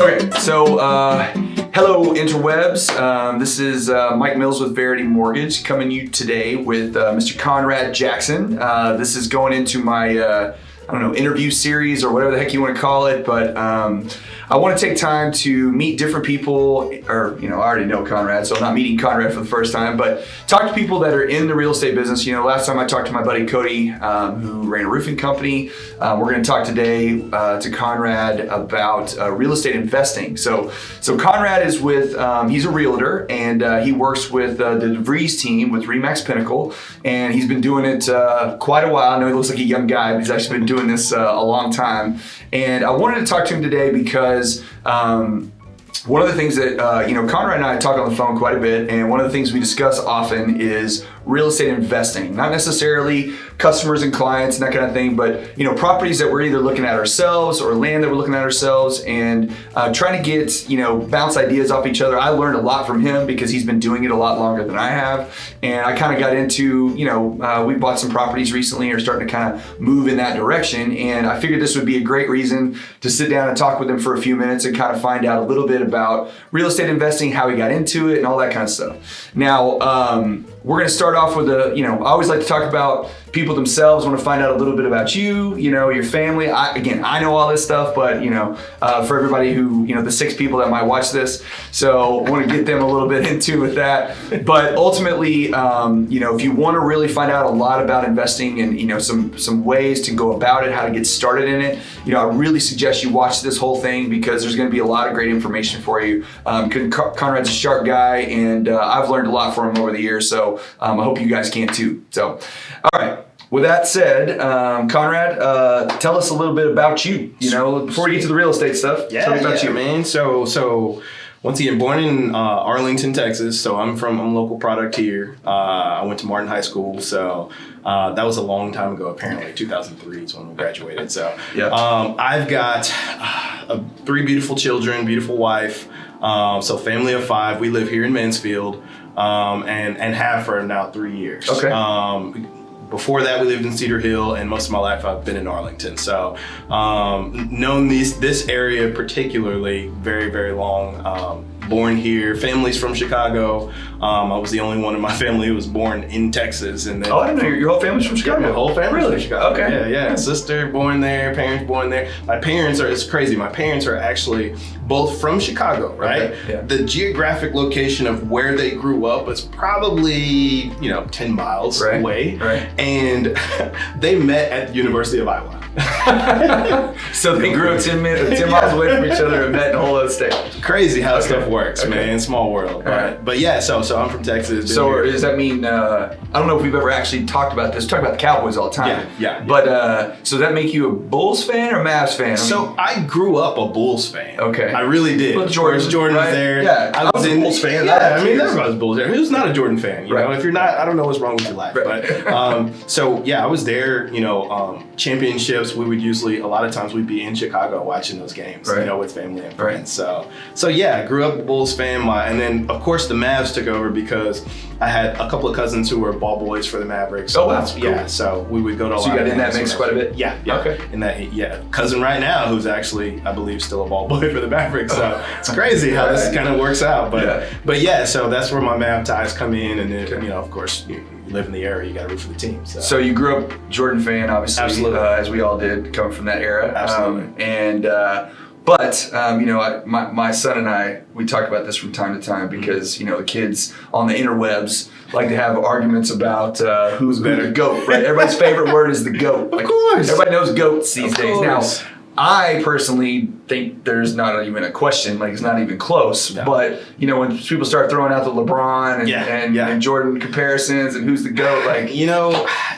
Okay, so hello interwebs. This is Mike Mills with Verity Mortgage coming you today with Mr. Conrad Jackson. This is going into my interview series or whatever the heck you want to call it, but I want to take time to meet different people, or, I already know Conrad, so I'm not meeting Conrad for the first time, but talk to people that are in the real estate business. Last time I talked to my buddy Cody, who ran a roofing company. We're going to talk today to Conrad about real estate investing. So Conrad is with, he's a realtor, and he works with the DeVries team with RE/MAX Pinnacle, and he's been doing it quite a while. I know he looks like a young guy, but he's actually been doing this a long time. And I wanted to talk to him today because one of the things that, Conrad and I talk on the phone quite a bit, and one of the things we discuss often is real estate investing. Not necessarily customers and clients and that kind of thing, but, properties that we're either looking at ourselves or land that we're looking at ourselves, and trying to get, bounce ideas off each other. I learned a lot from him because he's been doing it a lot longer than I have. And I kind of got into, we bought some properties recently and are starting to kind of move in that direction. And I figured this would be a great reason to sit down and talk with him for a few minutes and kind of find out a little bit about real estate investing, how he got into it, and all that kind of stuff. Now, we're going to start off with I always like to talk about people themselves. I want to find out a little bit about you, your family. I know all this stuff, but, for everybody who, the 6 people that might watch this. So I want to get them a little bit into with that. But ultimately, if you want to really find out a lot about investing and, some ways to go about it, how to get started in it, I really suggest you watch this whole thing because there's going to be a lot of great information for you. Conrad's a sharp guy, and I've learned a lot from him over the years. So I hope you guys can too. So, all right. With that said, Conrad, tell us a little bit about you. Before we get to the real estate stuff, tell me about you, man. So once again, born in Arlington, Texas. So I'm a local product here. I went to Martin High School. So that was a long time ago. Apparently, 2003 is when we graduated. So I've got 3 beautiful children, beautiful wife. So family of 5. We live here in Mansfield, and have for now 3 years. Okay. Before that, we lived in Cedar Hill, and most of my life I've been in Arlington. So, known this area particularly very, very long. Born here, family's from Chicago. I was the only one in my family who was born in Texas. And then I didn't know your whole family's from Chicago. My whole family's really? from Chicago. Okay. Yeah. Sister born there, parents born there. It's crazy. My parents are actually both from Chicago, right? Okay. Yeah. The geographic location of where they grew up was probably, 10 miles away. Right. And they met at the University of Iowa. So they grew up 10 miles away from each other and met in a whole other state. Crazy how stuff works, man. Small world. But yeah, so I'm from Texas. So does that mean, I don't know if we've ever actually talked about this. We talk about the Cowboys all the time. Yeah. But so does that make you a Bulls fan or Mavs fan? I grew up a Bulls fan. Okay. I really did. Well, Jordan was there. Yeah. I was a Bulls fan. Yeah, everybody's Bulls fan. Who's not a Jordan fan? You know, if you're not, I don't know what's wrong with your life. Right. But I was there. Championships. We would usually, a lot of times, we'd be in Chicago watching those games. With family and friends. Right. So I grew up a Bulls fan. And then of course the Mavs took over because I had a couple of cousins who were ball boys for the Mavericks. So Cool. So we would go to a lot of games. So you got in that mix quite a bit? Yeah. Okay. In that, cousin right now who's actually, I believe, still a ball boy for the Mavericks. So it's crazy how this kind of works out. But yeah, so that's where my Mav ties come in. And then, of course, you live in the area, you got to root for the team. So you grew up Jordan fan, obviously. Absolutely. As we all did, coming from that era. Absolutely. But my son and I, we talk about this from time to time because, the kids on the interwebs like to have arguments about who's better, the GOAT, right? Everybody's favorite word is the GOAT. Of course. Everybody knows GOATs these days. Now, I personally think there's not even a question, like it's not even close. No. But, when people start throwing out the LeBron and Jordan comparisons and who's the GOAT,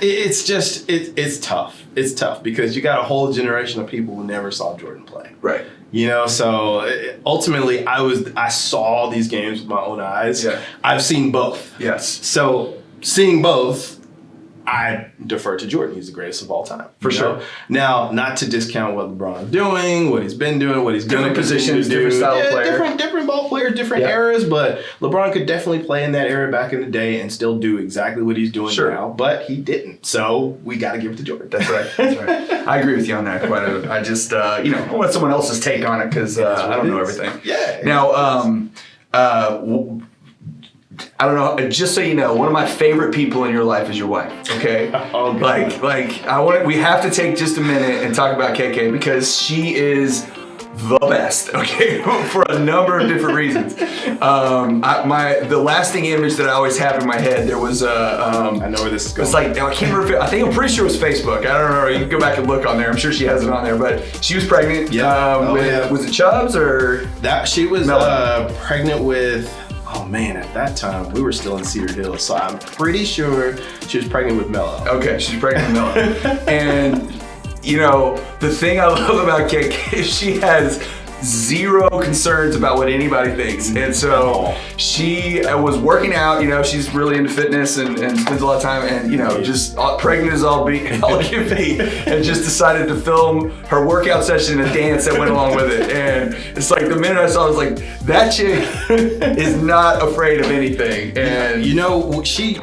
it's just, it's tough. It's tough because you got a whole generation of people who never saw Jordan play. Right. So ultimately I saw these games with my own eyes. Yeah. I've seen both. Yes. So seeing both, I defer to Jordan. He's the greatest of all time. For sure. Know? Now, not to discount what LeBron's doing, what he's been doing, what he's going to positions, do. different style player. Different ball players, different eras, but LeBron could definitely play in that era back in the day and still do exactly what he's doing now, but he didn't. So we got to give it to Jordan. That's right. That's right. I agree with you on that quite a bit. I just, I want someone else's take on it because I don't know everything. Yeah. Now, I don't know. Just so you know, one of my favorite people in your life is your wife. Okay, we have to take just a minute and talk about KK because she is the best. Okay, for a number of different reasons. The lasting image that I always have in my head, there was I know where this is going. It's like I can't remember. I'm pretty sure it was Facebook. I don't know. You can go back and look on there. I'm sure she has it on there. But she was pregnant. Was it Chubbs or that? She was pregnant with. Oh man, at that time we were still in Cedar Hills, so I'm pretty sure she was pregnant with Mello. Okay, she's pregnant with Mello. And the thing I love about KK is she has zero concerns about what anybody thinks. And so she was working out, she's really into fitness and spends a lot of time and, just pregnant as all can be, and just decided to film her workout session and a dance that went along with it. And it's like the minute I saw it, I was like, that chick is not afraid of anything. And she,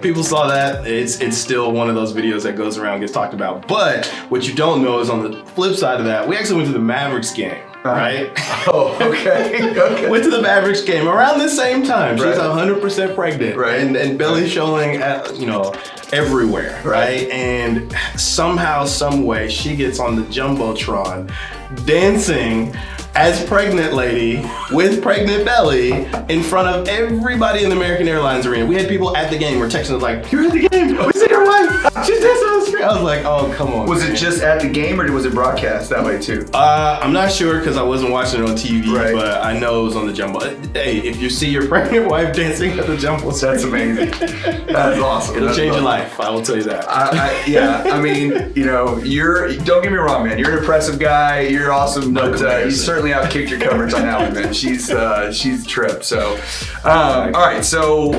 people saw that. It's still one of those videos that goes around and gets talked about. But what you don't know is on the flip side of that, we actually went to the Mavericks game. Right? Oh, okay. Went to the Mavericks game around the same time. She's 100% pregnant. Right. And belly showing, everywhere. Right? And somehow, some way, she gets on the Jumbotron dancing as pregnant lady with pregnant belly in front of everybody in the American Airlines arena. We had people at the game were texting us like, "You're at the game. We see your wife. She's dancing on the screen." I was like, "Oh, come on." Was it just at the game or was it broadcast that way too? I'm not sure because I wasn't watching it on TV, but I know it was on the Jumbo. Hey, if you see your pregnant wife dancing at the Jumbo, that's amazing. That's awesome. It'll change your life. I will tell you that. I mean, don't get me wrong, man. You're an impressive guy. You're awesome, but you certainly outkicked your coverage on that one, man. She's a trip. So, all right. So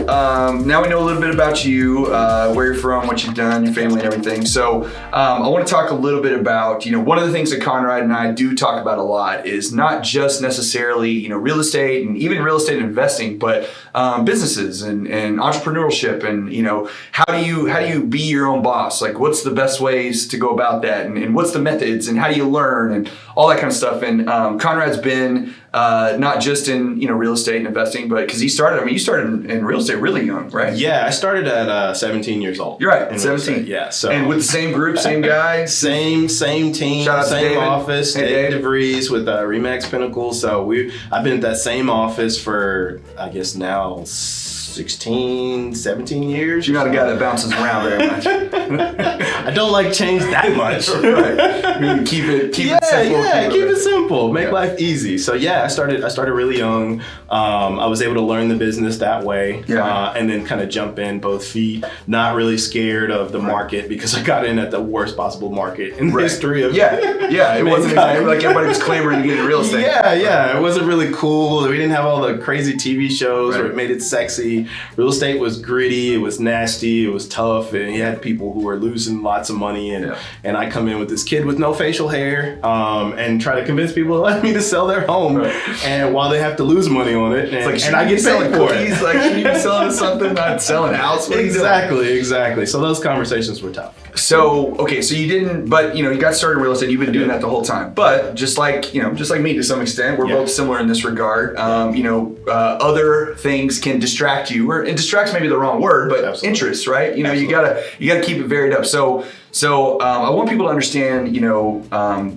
now we know a little bit about you, where you're from, what you've done, your family, and everything. So I want to talk a little bit about, one of the things that Conrad and I do talk about a lot is not just necessarily, real estate and even real estate investing, but businesses and entrepreneurship and, how do you be your own boss? Like, what's the best ways to go about that? And what's the methods and how do you learn and all that kind of stuff. And Conrad's been not just in real estate and investing, but because you started in real estate really young, right? Yeah, I started at 17 years old. You're right, 17. Yeah. So and with the same group, same guy, same team, shout out same to office, Dave DeVries with Remax Pinnacle. So I've been at that same office for I guess now 16, 17 years. You're not a guy that bounces around very much. I don't like change that much. Right. Keep it simple. Yeah, keep it simple. Make life easy. So I started really young. I was able to learn the business that way. And then kind of jump in both feet, not really scared of the market because I got in at the worst possible market in the history of it wasn't like everybody was clamoring to get into real estate. It wasn't really cool. We didn't have all the crazy TV shows where it made it sexy. Real estate was gritty, it was nasty, it was tough, and you had people who were losing lots of money. And I come in with this kid with no facial hair and try to convince people to let me to sell their home. And while they have to lose money on it, and I get paid for it. Like, should you be selling something, not selling a house? Exactly. So those conversations were tough. So you didn't, but you got started in real estate. You've been doing that the whole time. But just like me to some extent, we're both similar in this regard. Other things can distract you, and distract's maybe the wrong word, but interest, right? You gotta keep it varied up. So I want people to understand,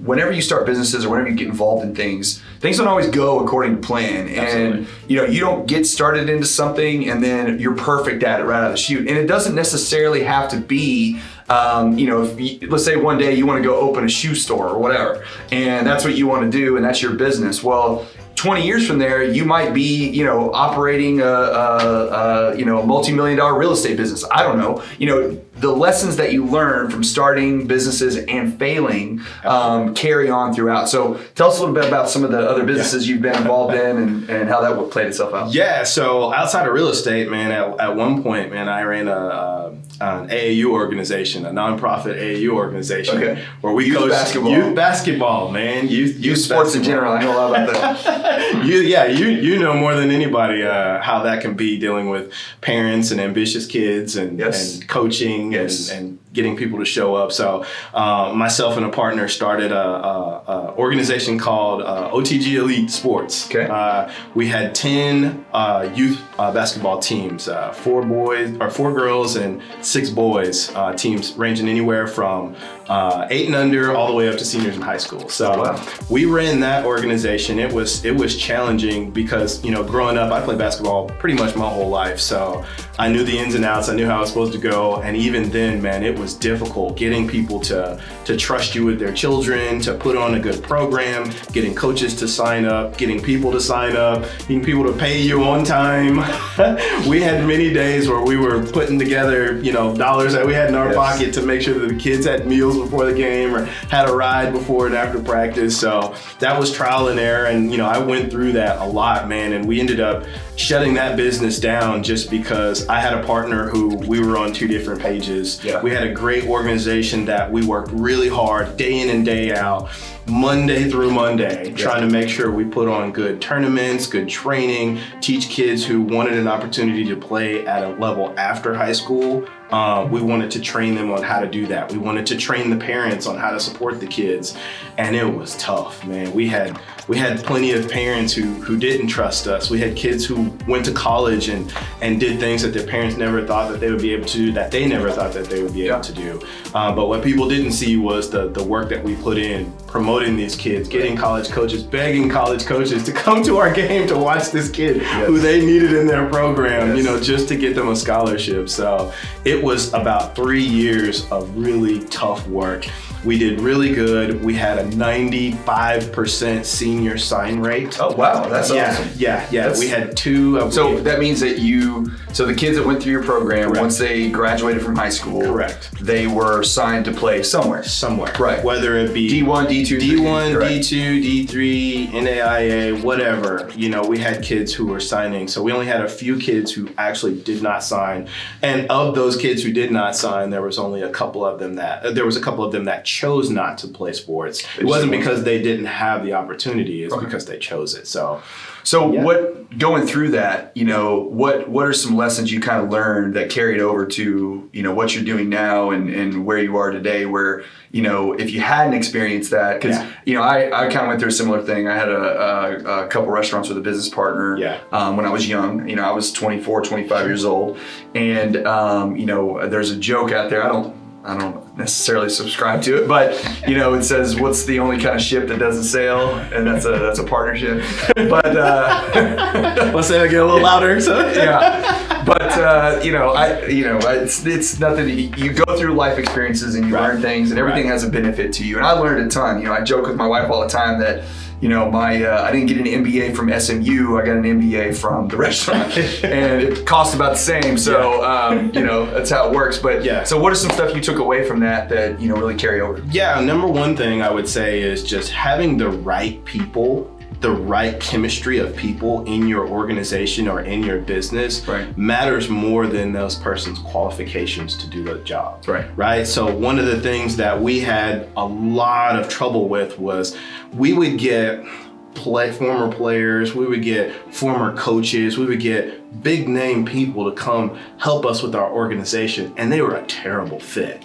whenever you start businesses or whenever you get involved in things don't always go according to plan. And, you don't get started into something and then you're perfect at it right out of the chute. And it doesn't necessarily have to be, let's say one day you want to go open a shoe store or whatever, and that's what you want to do and that's your business. Well, 20 years from there, you might be, operating a multi-million-dollar real estate business. I don't know. the lessons that you learn from starting businesses and failing carry on throughout. So tell us a little bit about some of the other businesses you've been involved in and how that played itself out. Yeah, so outside of real estate, man, at one point, man, I ran an AAU organization, a nonprofit AAU organization, where we coach youth basketball, man. Youth sports basketball. In general. I know a lot about that. you know more than anybody how that can be, dealing with parents and ambitious kids and coaching and getting people to show up. So myself and a partner started a organization called OTG Elite Sports. Okay. We had 10 youth basketball teams, 4 girls and 6 boys, teams ranging anywhere from 8 and under all the way up to seniors in high school. So we ran that organization. It was challenging because, growing up, I played basketball pretty much my whole life. So I knew the ins and outs. I knew how it was supposed to go. And even then, man, it was difficult getting people to trust you with their children, to put on a good program, getting coaches to sign up, getting people to sign up, getting people to pay you on time. We had many days where we were putting together, dollars that we had in our pocket to make sure that the kids had meals before the game or had a ride before and after practice. So that was trial and error. And, I went through that a lot, man. And we ended up shutting that business down just because I had a partner who we were on 2 different pages. Yeah. We had a great organization that we worked really hard day in and day out, Monday through Monday, trying to make sure we put on good tournaments, good training, teach kids who wanted an opportunity to play at a level after high school. We wanted to train them on how to do that. We wanted to train the parents on how to support the kids. And it was tough, man. We had plenty of parents who didn't trust us. We had kids who went to college and did things that their parents never thought that they would be able to do, that they never thought that they would be able to do. But what people didn't see was the work that we put in, promoting these kids, getting college coaches, begging college coaches to come to our game to watch this kid who they needed in their program, just to get them a scholarship. So it was about 3 years of really tough work. We did really good. We had a 95% senior sign rate. Oh, wow. That's awesome. Yeah. We had 2. So that means that the kids that went through your program, once they graduated from high school, they were signed to play somewhere. Right. Whether it be D1, D2, D1, D2, D3, NAIA, whatever. We had kids who were signing. So we only had a few kids who actually did not sign. And of those kids who did not sign, there was a couple of them that chose not to play sports. It wasn't because they didn't have the opportunity, it's because they chose it. So what, going through that, what are some lessons you kind of learned that carried over to, what you're doing now and where you are today, where, if you hadn't experienced that, because, I kind of went through a similar thing. I had a couple restaurants with a business partner when I was young. I was 24, 25 years old. And, there's a joke out there. I don't necessarily subscribe to it, but it says, what's the only kind of ship that doesn't sail? And that's a partnership. But let's say it again a little louder. So. But it's nothing. You go through life experiences and you learn things, and everything has a benefit to you. And I learned a ton. I joke with my wife all the time that I didn't get an MBA from SMU. I got an MBA from the restaurant, and it cost about the same. So that's how it works. But so what are some stuff you took away from that really carry over? Yeah, number one thing I would say is just having the right people, the right chemistry of people in your organization or in your business matters more than those person's qualifications to do the job. Right. So one of the things that we had a lot of trouble with was we would get former players, we would get former coaches, we would get big name people to come help us with our organization, and they were a terrible fit.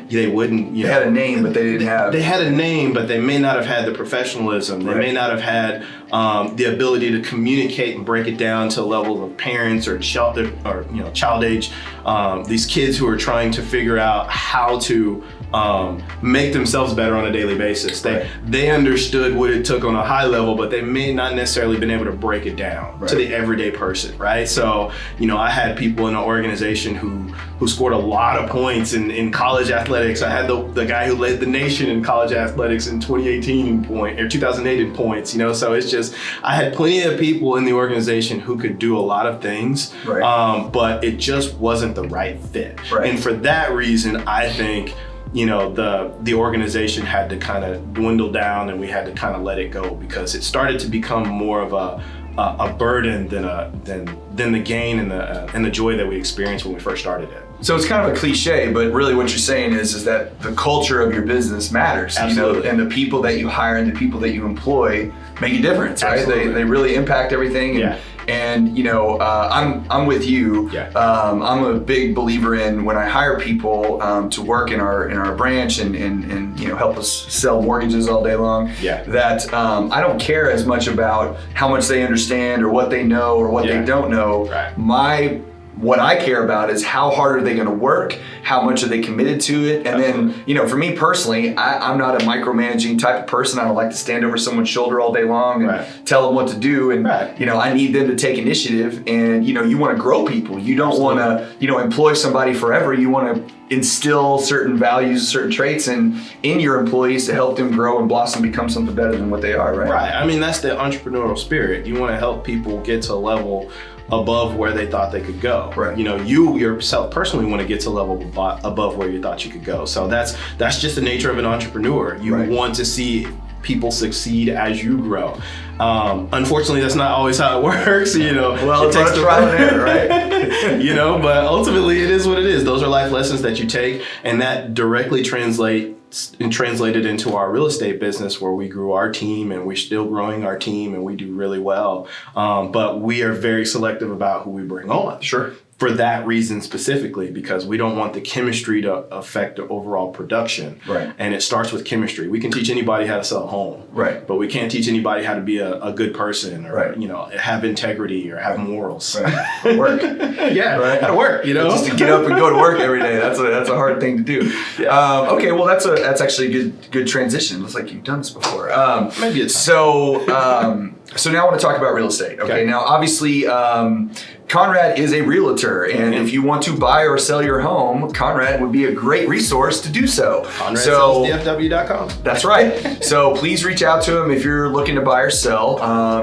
They wouldn't, they had a name, but they didn't have. They had a name, but they may not have had the professionalism. They may not have had the ability to communicate and break it down to levels of parents or child age. These kids who are trying to figure out how to make themselves better on a daily basis. They understood what it took on a high level, but they may not necessarily been able to break it down to the everyday person, right? So, I had people in the organization who scored a lot of points in college athletics. I had the guy who led the nation in college athletics in 2008 in points, so it's just, I had plenty of people in the organization who could do a lot of things, but it just wasn't the right fit. And for that reason, I think, the organization had to kind of dwindle down, and we had to kind of let it go, because it started to become more of a burden than the gain and the joy that we experienced when we first started it. So it's kind of a cliche, but really what you're saying is that the culture of your business matters. Absolutely. And the people that you hire and the people that you employ make a difference, right? They really impact everything. And I'm with you. I'm a big believer in, when I hire people to work in our branch and help us sell mortgages all day long, that I don't care as much about how much they understand or what they know or what they don't know. What I care about is how hard are they going to work, how much are they committed to it, and then, for me personally, I'm not a micromanaging type of person. I don't like to stand over someone's shoulder all day long and tell them what to do, and I need them to take initiative, and you want to grow people. You don't want to employ somebody forever. You want to instill certain values, certain traits in your employees to help them grow and blossom, become something better than what they are, right? I mean, that's the entrepreneurial spirit. You want to help people get to a level above where they thought they could go. You yourself personally want to get to a level above where you thought you could go. So that's just the nature of an entrepreneur. You want to see people succeed as you grow. Unfortunately, that's not always how it works. Well, it takes trial and error, right? But ultimately, it is what it is. Those are life lessons that you take, and that directly translated into our real estate business, where we grew our team, and we're still growing our team, and we do really well. But we are very selective about who we bring on. For that reason specifically, because we don't want the chemistry to affect the overall production. And it starts with chemistry. We can teach anybody how to sell a home, but we can't teach anybody how to be a good person, or have integrity or have morals. Work. Gotta work. Just to get up and go to work every day. That's a hard thing to do. Okay, well that's actually a good transition. Looks like you've done this before. Maybe it's so now I want to talk about real estate. Okay. Now obviously Conrad is a realtor, and if you want to buy or sell your home, Conrad would be a great resource to do so. ConradSellsDFW.com. That's right. So please reach out to him if you're looking to buy or sell.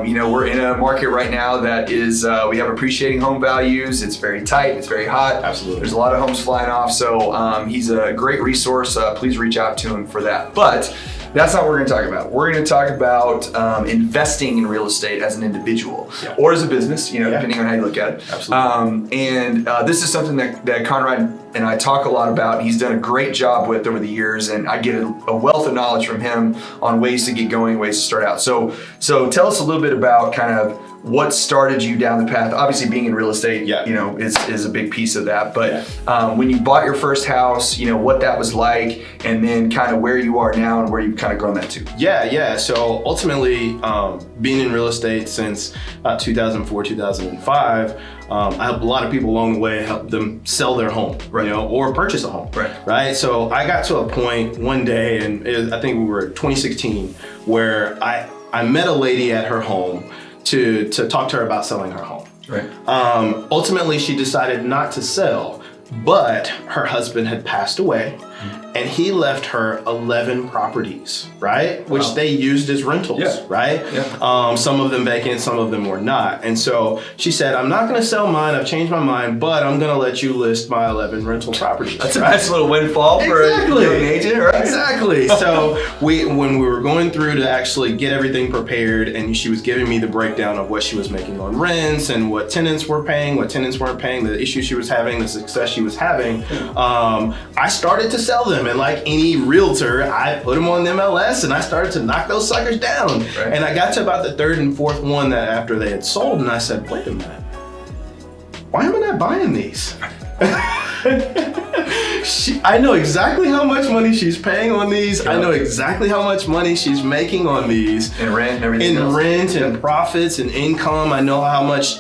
We're in a market right now that is, we have appreciating home values. It's very tight. It's very hot. Absolutely. There's a lot of homes flying off. So he's a great resource. Please reach out to him for that. But that's not what we're going to talk about. We're going to talk about investing in real estate as an individual or as a business, depending on how you look at it. Absolutely. This is something that Conrad and I talk a lot about. He's done a great job with over the years, and I get a wealth of knowledge from him on ways to get going, ways to start out. So tell us a little bit about kind of what started you down the path. Obviously, being in real estate, is a big piece of that. But when you bought your first house, what that was like, and then kind of where you are now and where you've kind of grown that to. So ultimately, being in real estate since 2004, 2005, I helped a lot of people along the way, help them sell their home, or purchase a home, right? So I got to a point one day, and I think we were 2016, where I met a lady at her home to talk to her about selling her home. Ultimately, she decided not to sell, but her husband had passed away, and he left her 11 properties, which they used as rentals, some of them vacant, some of them were not. And so she said, I'm not going to sell mine. I've changed my mind, but I'm going to let you list my 11 rental properties. That's a nice little windfall for a young agent, right? Exactly. So when we were going through to actually get everything prepared, and she was giving me the breakdown of what she was making on rents and what tenants were paying, what tenants weren't paying, the issues she was having, the success she was having, I started to sell them. And like any realtor, I put them on the MLS, and I started to knock those suckers down. And I got to about the third and fourth one that after they had sold, and I said, wait a minute, why am I not buying these? I know exactly how much money she's paying on these. Yeah. I know exactly how much money she's making on these. And rent and everything else. Rent and profits and income. I know how much,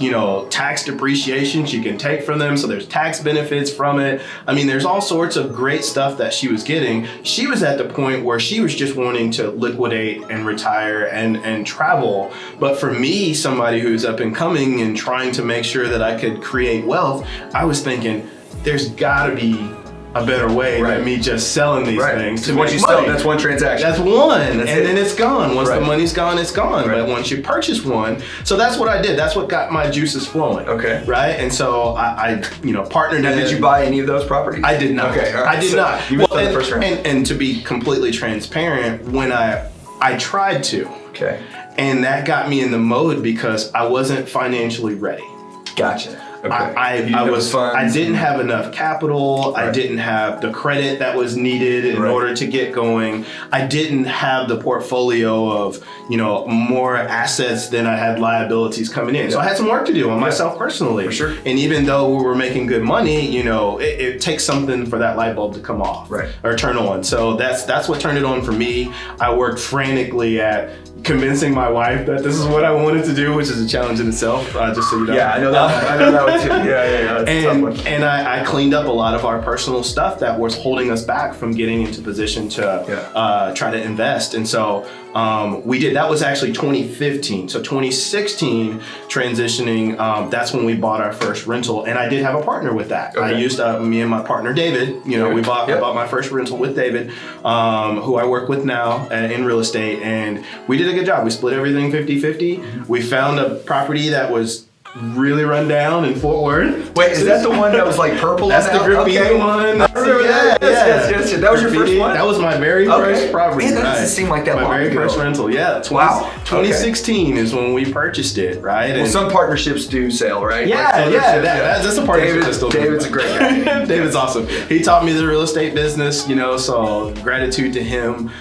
tax depreciation she can take from them. So there's tax benefits from it. I mean, there's all sorts of great stuff that she was getting. She was at the point where she was just wanting to liquidate and retire and travel. But for me, somebody who's up and coming and trying to make sure that I could create wealth, I was thinking, there's gotta be a better way than me just selling these things. To once you sell, that's one transaction. That's one, then it's gone. Once the money's gone, it's gone. Right. But once you purchase one, so that's what I did. That's what got my juices flowing. Okay. Right, and so I partnered. Now, did you buy any of those properties? I did not. Okay, all right. I did not. You missed on the first round. And to be completely transparent, when I tried to, Okay. and that got me in the mode because I wasn't financially ready. Gotcha. Okay. I didn't have enough capital. Right. I didn't have the credit that was needed in order to get going. I didn't have the portfolio of, more assets than I had liabilities coming in. So I had some work to do on myself personally. For sure. And even though we were making good money, it takes something for that light bulb to come off or turn on. So that's what turned it on for me. I worked frantically at convincing my wife that this is what I wanted to do, which is a challenge in itself, just so you know. Yeah, I know that. I know that one too. Yeah. That's a tough one. And I cleaned up a lot of our personal stuff that was holding us back from getting into position to try to invest. And so we did. That was actually 2015. So 2016 transitioning, that's when we bought our first rental. And I did have a partner with that. Okay. I used me and my partner David. I bought my first rental with David, who I work with now in real estate. And we did a good job. We split everything 50-50. We found a property that was really run down in Fort Worth. Wait, is that the one that was like purple? That's the graffiti one. I remember that. Yes. That was your first one? That was my very first property. Man, that doesn't seem like that long My very ago. first rental, yeah. 2016 is when we purchased it, right? Well, some partnerships do sell, right? That's a partnership. David's a great guy. David's awesome. He taught me the real estate business, so gratitude to him.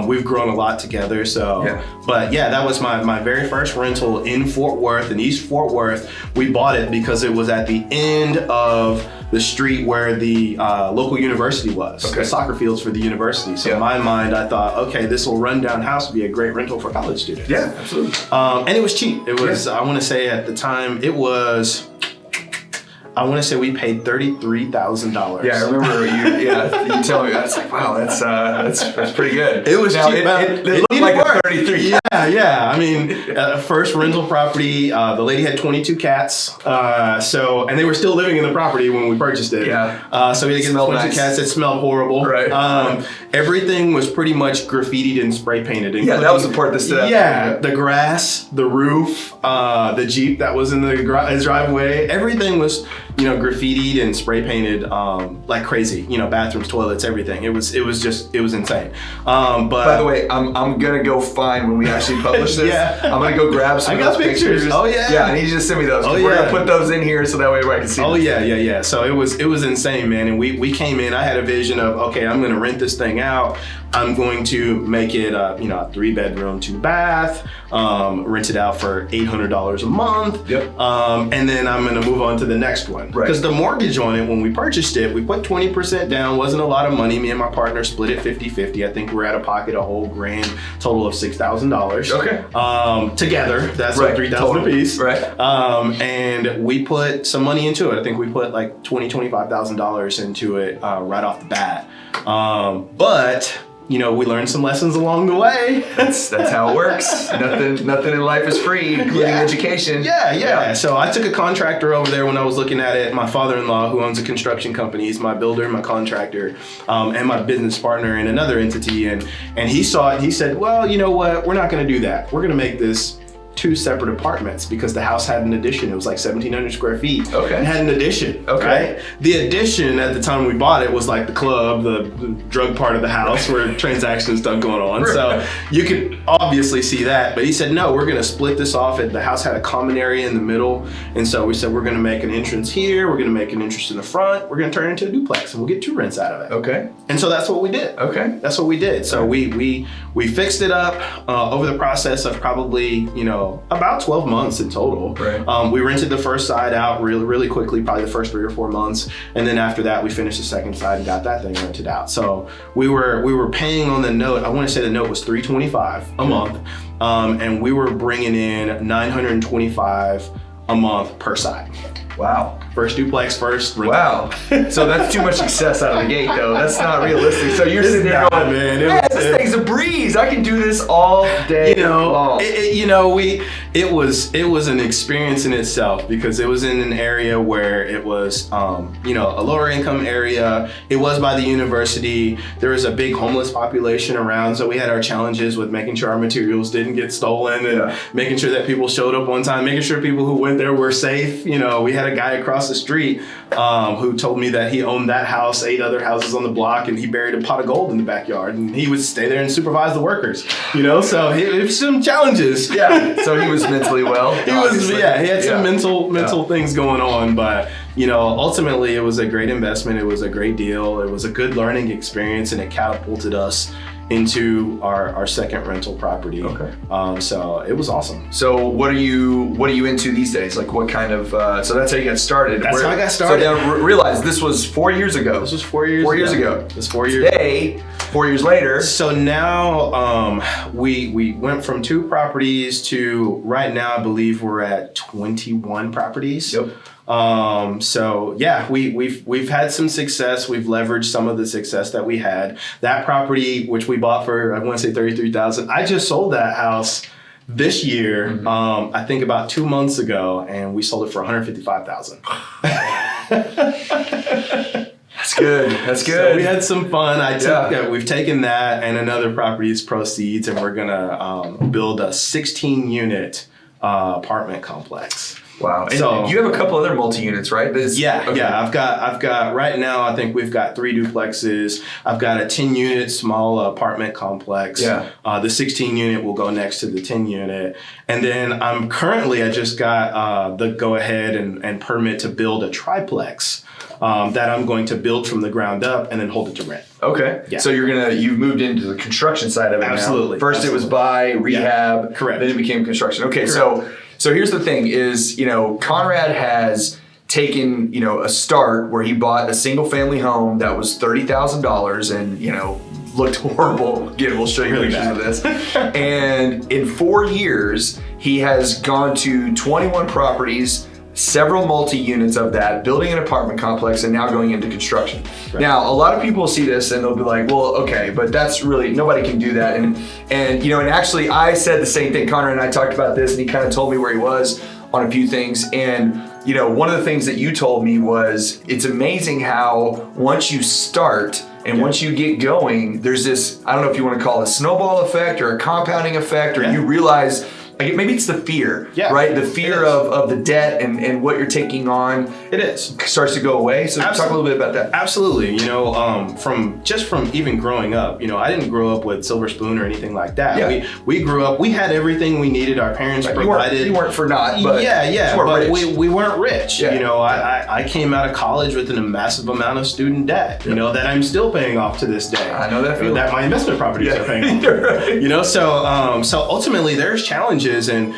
We've grown a lot together, so. But yeah, that was my very first rental in Fort Worth, in East Fort Worth. We bought it because it was at the end of the street where the local university was, the soccer fields for the university. So in my mind, I thought, okay, this will run down house would be a great rental for college students. Yeah, absolutely. And it was cheap. It was, I want to say at the time, we paid $33,000. Yeah, I remember you telling me that. It's like, wow, that's pretty good. It was cheap. It looked like a 33. Yeah. I mean, first rental property. The lady had 22 cats. And they were still living in the property when we purchased it. Yeah. So we had to get 22 cats. It smelled horrible. Right. Everything was pretty much graffitied and spray painted. Yeah, that was the part that stood out. Yeah, the grass, the roof, the Jeep that was in the driveway. Everything was, graffitied and spray painted like crazy. Bathrooms, toilets, everything. It was insane. But by the way, I'm gonna go find when we actually publish this. I'm gonna go grab some. I got pictures. Oh yeah. Yeah, I need you to send me those. We're gonna put those in here so that way everybody can see. Oh yeah. So it was insane, man. And we came in. I had a vision of, okay, I'm gonna rent this thing out. I'm going to make it a 3-bedroom, 2-bath, rent it out for $800 a month. Yep. And then I'm gonna move on to the next one. Because the mortgage on it, when we purchased it, we put 20% down, wasn't a lot of money. Me and my partner split it 50-50. I think we're out of pocket a whole grand, total of $6,000. Okay. Together, that's like $3,000 a piece. Right. And we put some money into it. I think we put like $25,000 into it right off the bat. But we learned some lessons along the way. That's how it works. Nothing in life is free, including education. Yeah. So I took a contractor over there when I was looking at it. My father-in-law, who owns a construction company, he's my builder, my contractor, and my business partner in another entity. And he saw it. He said, well, you know what? We're not going to do that. We're going to make this 2 separate apartments because the house had an addition. It was like 1,700 square feet. Okay. It had an addition. Okay. Right? The addition at the time we bought it was like the club, the drug part of the house where transaction and stuff going on. So you could obviously see that. But he said, no, we're going to split this off. The house had a common area in the middle. And so we said, we're going to make an entrance here. We're going to make an entrance in the front. We're going to turn it into a duplex and we'll get 2 rents out of it. Okay. And so that's what we did. Okay. That's what we did. So we fixed it up over the process of probably, So about 12 months in total. Right. We rented the first side out really quickly, probably the first 3 or 4 months. And then after that, we finished the second side and got that thing rented out. So we were paying on the note, I want to say the note was $325 a month. And we were bringing in $925 a month per side. Wow. First duplex, first rental. Wow. So that's too much success out of the gate, though. That's not realistic. So you're sitting there going, man, this thing's a breeze. I can do this all day long. It was an experience in itself because it was in an area where it was, a lower income area. It was by the university. There was a big homeless population around. So we had our challenges with making sure our materials didn't get stolen and making sure that people showed up on time, making sure people who went there were safe. We had a guy across the street who told me that he owned that house, 8 other houses on the block, and he buried a pot of gold in the backyard, and he would stay there and supervise the workers. So it was some challenges. Yeah. So he was mentally well. He had some mental things going on, but ultimately it was a great investment. It was a great deal. It was a good learning experience, and it catapulted us into our second rental property. Okay. So it was awesome. So what are you into these days? Like what kind of, so that's how you got started. That's how I got started. So now realize this was 4 years ago. This was 4 years 4 years ago. It was 4 years Today, 4 years later. So now we went from 2 properties to right now I believe we're at 21 properties. Yep. So yeah, we've had some success. We've leveraged some of the success that we had. That property, which we bought for, I want to say $33,000. I just sold that house this year, I think about 2 months ago, and we sold it for $155,000. That's good. That's good. So we had some fun. We've taken that and another property's proceeds, and we're gonna build a 16-unit apartment complex. Wow. And so you have a couple other multi-units, right? Yeah. I've got right now, I think we've got 3 duplexes. I've got a 10-unit small apartment complex. Yeah. The 16-unit will go next to the 10-unit. And then I just got the go-ahead and permit to build a triplex that I'm going to build from the ground up and then hold it to rent. Okay. Yeah. So you've moved into the construction side of it Absolutely. now. First it was buy, rehab. Yeah. Correct. Then it became construction. Okay. Correct. So here's the thing is, Conrad has taken, a start where he bought a single family home that was $30,000 and, looked horrible. Again, we'll show you Really pictures of this. And in 4 years, he has gone to 21 properties, several multi-units of that, building an apartment complex, and now going into construction. Right. Now, a lot of people see this and they'll be like, well, okay, but that's really, nobody can do that. And actually I said the same thing. Conrad and I talked about this, and he kind of told me where he was on a few things. And, one of the things that you told me was, it's amazing how once you start and once you get going, there's this, I don't know if you want to call it a snowball effect or a compounding effect, or you realize, maybe it's the fear, right? The fear of the debt and what you're taking on. It is. Starts to go away. So talk a little bit about that. Absolutely. From even growing up, I didn't grow up with silver spoon or anything like that. Yeah. We grew up, we had everything we needed. Our parents provided. You weren't for naught, but we weren't rich. Yeah. I came out of college with a massive amount of student debt, that I'm still paying off to this day. I know that feeling. That my investment properties are paying off. Right. So ultimately there's challenges. And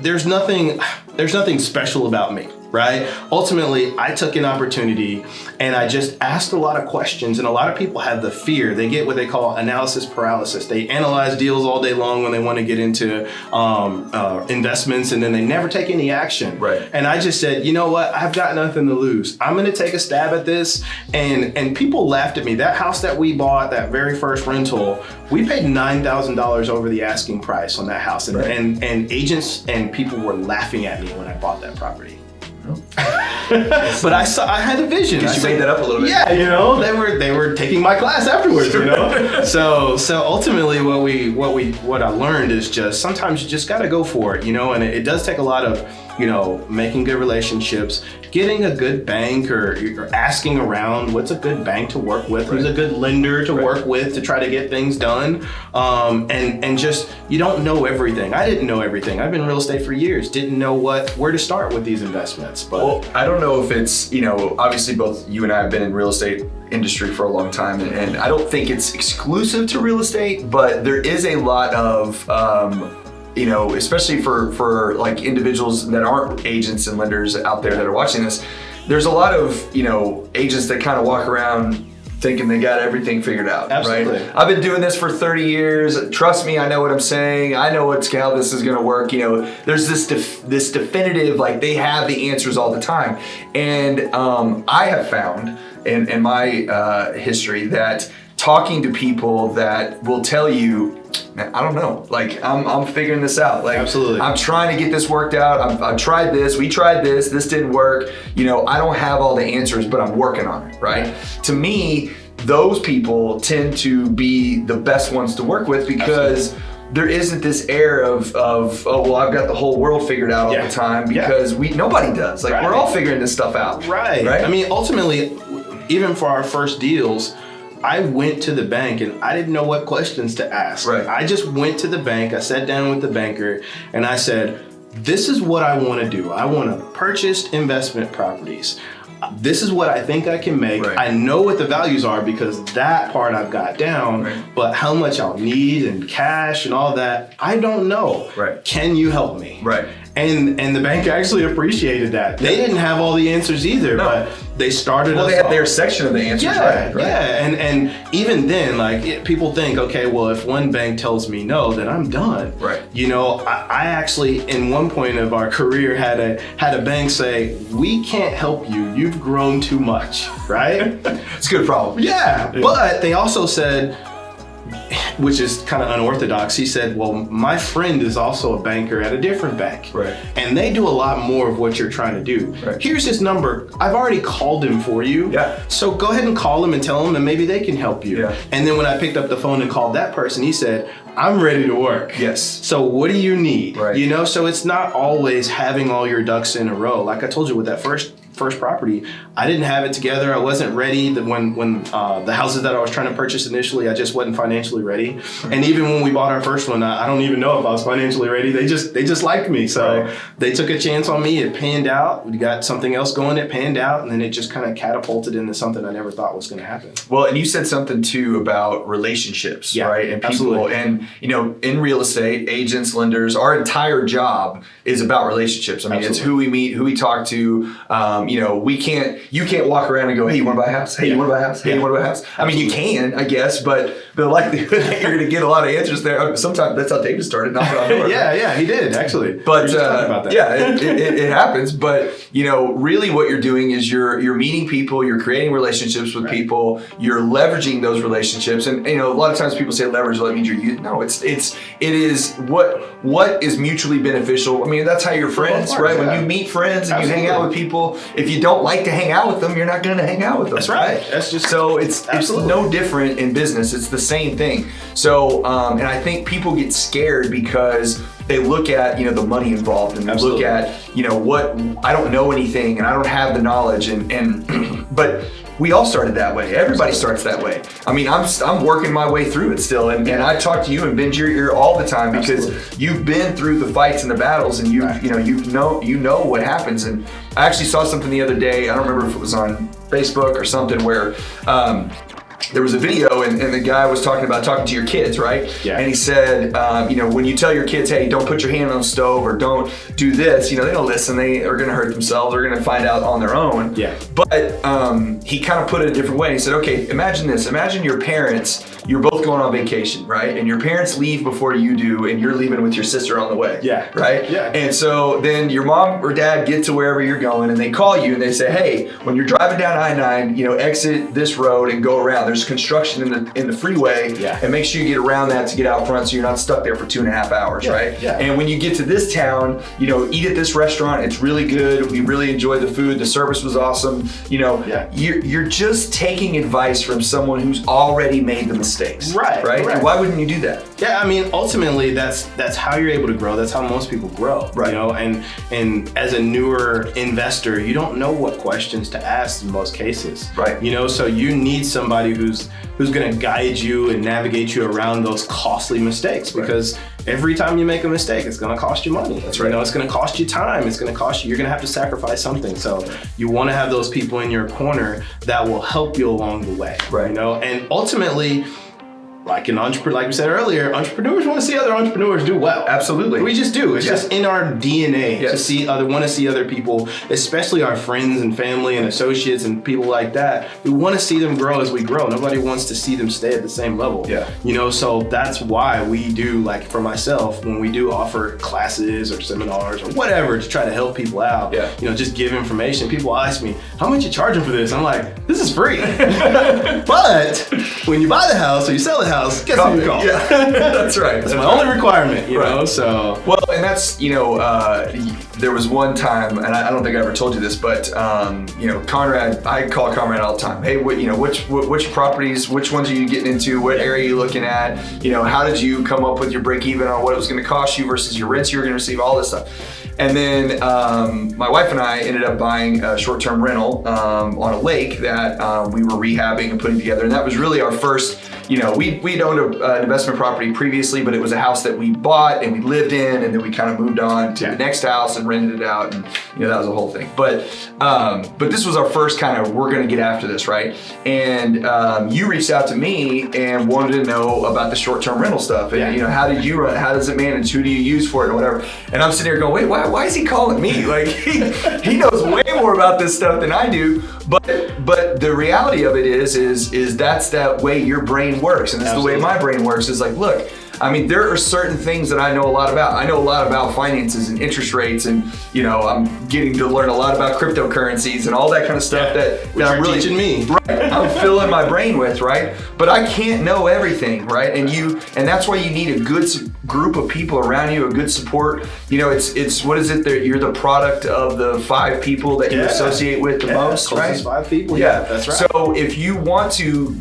there's nothing special about me, right? Ultimately, I took an opportunity and I just asked a lot of questions, and a lot of people have the fear. They get what they call analysis paralysis. They analyze deals all day long when they want to get into investments, and then they never take any action. Right. And I just said, you know what? I've got nothing to lose. I'm going to take a stab at this. And people laughed at me. That house that we bought, that very first rental, we paid $9,000 over the asking price on that house. And agents and people were laughing at me when I bought that property. But I had a vision. You made that up a little bit. Yeah, they were taking my class afterwards. So ultimately, what I learned is just sometimes you just got to go for it. And it does take a lot of making good relationships, getting a good bank, or asking around what's a good bank to work with, who's a good lender to work with to try to get things done. And just, you don't know everything. I didn't know everything. I've been in real estate for years, didn't know where to start with these investments. But well, I don't know if it's, obviously both you and I have been in real estate industry for a long time, and I don't think it's exclusive to real estate, but there is a lot of you know, especially for like individuals that aren't agents and lenders out there that are watching this, there's a lot of, you know, agents that kind of walk around thinking they got everything figured out. Absolutely. Right? I've been doing this for 30 years. Trust me, I know what I'm saying. I know how this is going to work. You know, there's this definitive, like they have the answers all the time. And I have found in my history that talking to people that will tell you, man, I don't know, like I'm figuring this out. Like, absolutely. I'm trying to get this worked out. I've tried this, we tried this didn't work. You know, I don't have all the answers, but I'm working on it, right? To me, those people tend to be the best ones to work with because there isn't this air of oh well, I've got the whole world figured out all the time, because nobody does. Like we're all figuring this stuff out. Right. I mean, ultimately, even for our first deals, I went to the bank and I didn't know what questions to ask. Right. I just went to the bank, I sat down with the banker and I said, this is what I want to do. I want to purchase investment properties. This is what I think I can make. Right. I know what the values are because that part I've got down, but how much I'll need and cash and all that, I don't know. Right. Can you help me? Right. And the bank actually appreciated that. They didn't have all the answers either, but they started us they had off. their section of the answers, right? Yeah, and even then, like people think, okay, well, if one bank tells me no, then I'm done. Right. You know, I actually, in one point of our career, had a bank say, we can't help you. You've grown too much, right? It's a good problem. Yeah, but they also said, which is kind of unorthodox, he said, well, my friend is also a banker at a different bank. Right. And they do a lot more of what you're trying to do. Right. Here's his number. I've already called him for you. Yeah. So go ahead and call him and tell him, and maybe they can help you. Yeah. And then when I picked up the phone and called that person, he said, I'm ready to work. Yes. So what do you need? Right. You know, so it's not always having all your ducks in a row. Like I told you with that first property, I didn't have it together. I wasn't ready. When the houses that I was trying to purchase initially, I just wasn't financially ready. And even when we bought our first one, I don't even know if I was financially ready. They just liked me. So they took a chance on me. It panned out. We got something else going. It panned out. And then it just kind of catapulted into something I never thought was going to happen. Well, and you said something too about relationships, right? And people, absolutely. and you know, in real estate, agents, lenders, our entire job is about relationships. I mean, it's who we meet, who we talk to. You know, you can't walk around and go, hey, you want to buy a house? Hey, you want to buy a house? Hey, you want to buy a house? I mean, you can, I guess, but the likelihood that you're going to get a lot of answers there. Sometimes that's how David started, knocking on doors. Yeah, he did actually. But about that. yeah, it happens. But you know, really, what you're doing is you're meeting people, you're creating relationships with people, you're leveraging those relationships, and you know, a lot of times people say leverage. Well, that means it is what is mutually beneficial. I mean, that's how you're friends, right? When you meet friends and you hang out with people, if you don't like to hang out with them, you're not going to hang out with them. That's right. That's just so it's no different in business. It's the same thing. So and I think people get scared because they look at, you know, the money involved, and they look at, you know, what I don't know anything and I don't have the knowledge, and but we all started that way. Everybody starts that way. I mean, I'm working my way through it still, and I talk to you and bend your ear all the time because you've been through the fights and the battles, and you know what happens. And I actually saw something the other day. I don't remember if it was on Facebook or something where there was a video and the guy was talking to your kids, right? Yeah. And he said, you know, when you tell your kids, hey, don't put your hand on the stove or don't do this, you know, they don't listen. They are going to hurt themselves. They're going to find out on their own. Yeah. But he kind of put it a different way. He said, okay, imagine this. Imagine your parents, you're both going on vacation, right? And your parents leave before you do, and you're leaving with your sister on the way. Yeah. Right? Yeah. And so then your mom or dad get to wherever you're going, and they call you and they say, hey, when you're driving down I-9, you know, exit this road and go around. There's construction in the freeway, and make sure you get around that to get out front so you're not stuck there for 2.5 hours, right? Yeah. And when you get to this town, you know, eat at this restaurant. It's really good. We really enjoyed the food. The service was awesome. You know, you're just taking advice from someone who's already made the mistakes. Right? And why wouldn't you do that? Yeah, I mean, ultimately, that's how you're able to grow. That's how most people grow, right? You know, and as a newer investor, you don't know what questions to ask in most cases, right? You know, so you need somebody who's going to guide you and navigate you around those costly mistakes, because every time you make a mistake, it's going to cost you money. That's right. You know, it's going to cost you time. It's going to cost you. You're going to have to sacrifice something. So you want to have those people in your corner that will help you along the way, right? You know, and ultimately, like an entrepreneur, like we said earlier, entrepreneurs want to see other entrepreneurs do well. Absolutely. We just do. It's just in our DNA Yes. want to see other people, especially our friends and family and associates and people like that. We want to see them grow as we grow. Nobody wants to see them stay at the same level. Yeah. So that's why we do, like for myself, when we do offer classes or seminars or whatever to try to help people out, just give information. People ask me, how much you charging for this? I'm like, this is free. But when you buy the house or you sell the house, guess who you call? Yeah, that's right. That's my only requirement, you know, so. Well, and that's, there was one time, and I don't think I ever told you this, but, Conrad, I call Conrad all the time. Hey, which properties, which ones are you getting into? What area are you looking at? How did you come up with your break even on what it was going to cost you versus your rents you were going to receive, all this stuff. And then my wife and I ended up buying a short-term rental on a lake that we were rehabbing and putting together. And that was really our first, we'd owned an investment property previously, but it was a house that we bought and we lived in, and then we kind of moved on to the next house and rented it out, and that was a whole thing. But this was our first kind of, we're gonna get after this, right? And you reached out to me and wanted to know about the short-term rental stuff. And how did you run? How does it manage? Who do you use for it or whatever? And I'm sitting here going, wait, why is he calling me? Like he knows way more about this stuff than I do. But the reality of it is that's that way your brain works, and that's the way my brain works. Is like, look, I mean, there are certain things that I know a lot about. I know a lot about finances and interest rates, and I'm getting to learn a lot about cryptocurrencies and all that kind of stuff that I'm really teaching me. Right, I'm filling my brain with, right? But I can't know everything, right? And that's why you need a good group of people around you, a good support. It's what is it that you're the product of the 5 people that you associate with the most, right? 5 people. Yeah, that's right. So if you want to